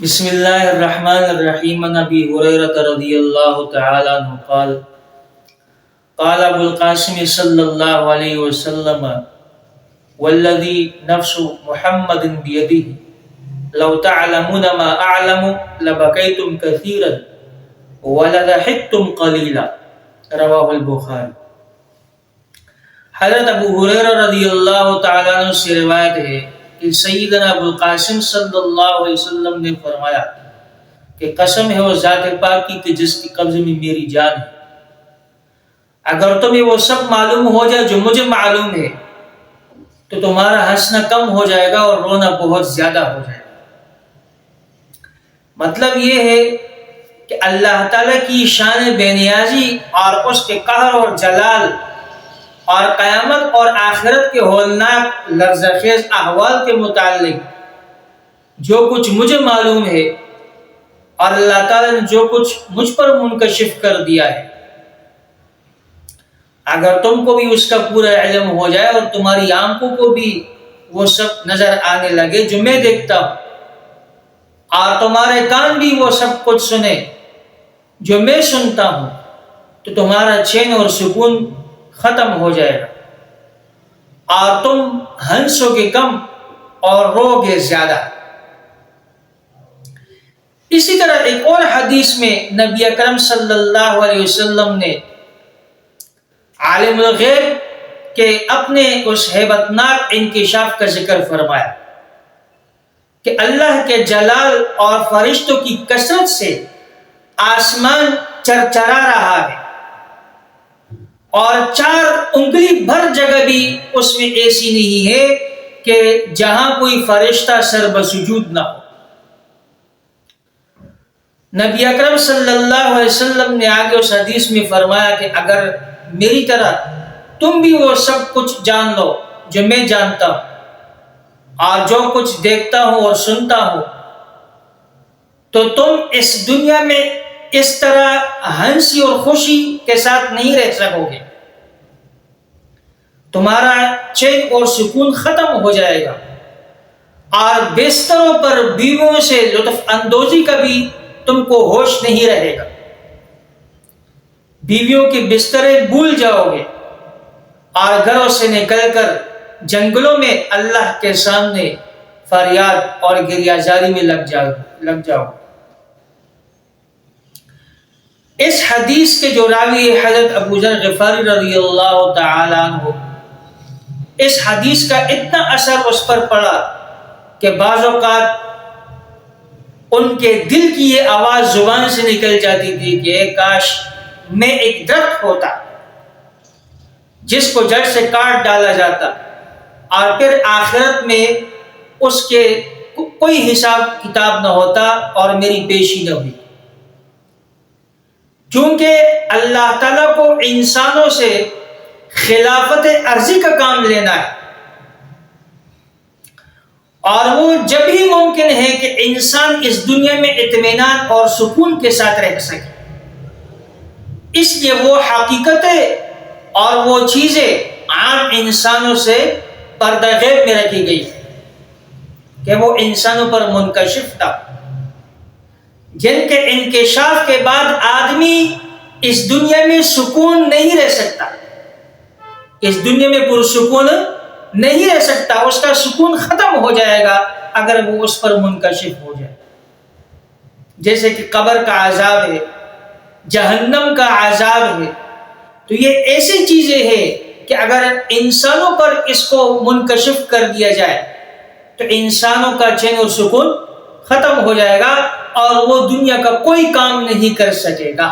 بسم اللہ الرحمن الرحیم عن ابی ہریرہ رضی اللہ تعالی عنہ قال قال ابو القاسم صلی اللہ علیہ وسلم والذی نفس محمد بیدہ لو تعلمون ما اعلم لبکیتم کثیرا ولضحکتم قلیلا رواہ البخاری۔ حضرت ابو ہریرہ رضی اللہ تعالی عنہ سے روایت ہے کہ سیدنا ابو القاسم صلی اللہ علیہ وسلم نے فرمایا کہ قسم ہے وہ ذات پاک کی کہ جس کے قبضے میں میری جان ہے، اگر تمہیں وہ سب معلوم ہو جائے جو مجھے معلوم ہے تو تمہارا ہنسنا کم ہو جائے گا اور رونا بہت زیادہ ہو جائے گا۔ مطلب یہ ہے کہ اللہ تعالیٰ کی شان بے نیازی اور اس کے قہر اور جلال اور قیامت اور آخرت کے ہولناک لرزخیز احوال کے متعلق جو کچھ مجھے معلوم ہے اور اللہ تعالیٰ نے جو کچھ مجھ پر منکشف کر دیا ہے، اگر تم کو بھی اس کا پورا علم ہو جائے اور تمہاری آنکھوں کو بھی وہ سب نظر آنے لگے جو میں دیکھتا ہوں، اور تمہارے کان بھی وہ سب کچھ سنے جو میں سنتا ہوں، تو تمہارا چین اور سکون ختم ہو جائے گا اور تم ہنسو گے کم اور رو گے زیادہ۔ اسی طرح ایک اور حدیث میں نبی اکرم صلی اللہ علیہ وسلم نے عالم الغیب کے اپنے اس ہیبتناک انکشاف کا ذکر فرمایا کہ اللہ کے جلال اور فرشتوں کی کثرت سے آسمان چرچرا رہا ہے اور 4 انگلی بھر جگہ بھی اس میں ایسی نہیں ہے کہ جہاں کوئی فرشتہ سر بسجود نہ ہو۔ نبی اکرم صلی اللہ علیہ وسلم نے آگے اس حدیث میں فرمایا کہ اگر میری طرح تم بھی وہ سب کچھ جان لو جو میں جانتا ہوں اور جو کچھ دیکھتا ہوں اور سنتا ہوں، تو تم اس دنیا میں اس طرح ہنسی اور خوشی کے ساتھ نہیں رہ سکو گے، تمہارا چین اور سکون ختم ہو جائے گا اور بستروں پر بیویوں سے لطف اندوزی کا بھی تم کو ہوش نہیں رہے گا، بیویوں کے بسترے بھول جاؤ گے اور گھروں سے نکل کر جنگلوں میں اللہ کے سامنے فریاد اور گریہ زاری میں لگ جاؤ۔ اس حدیث کے جو راوی حضرت ابو ذر غفاری رضی اللہ تعالی عنہ، اس حدیث کا اتنا اثر اس پر پڑا کہ بعض اوقات ان کے دل کی یہ آواز زبان سے نکل جاتی تھی کہ کاش میں ایک درخت ہوتا جس کو جڑ سے کاٹ ڈالا جاتا اور پھر آخرت میں اس کے کوئی حساب کتاب نہ ہوتا اور میری پیشی نہ ہوئی، چونکہ اللہ تعالیٰ کو انسانوں سے خلافت عرضی کا کام لینا ہے، اور وہ جب ہی ممکن ہے کہ انسان اس دنیا میں اطمینان اور سکون کے ساتھ رہ سکے، اس لیے وہ حقیقتیں اور وہ چیزیں عام انسانوں سے پردہ غیب میں رکھی گئی کہ وہ انسانوں پر منکشف تھا، جن کے انکشاف کے بعد آدمی اس دنیا میں سکون نہیں رہ سکتا، اس دنیا میں پرسکون نہیں رہ سکتا، اس کا سکون ختم ہو جائے گا اگر وہ اس پر منکشف ہو جائے، جیسے کہ قبر کا عذاب ہے، جہنم کا عذاب ہے۔ تو یہ ایسی چیزیں ہیں کہ اگر انسانوں پر اس کو منکشف کر دیا جائے تو انسانوں کا چین اور سکون ختم ہو جائے گا اور وہ دنیا کا کوئی کام نہیں کر سکے گا۔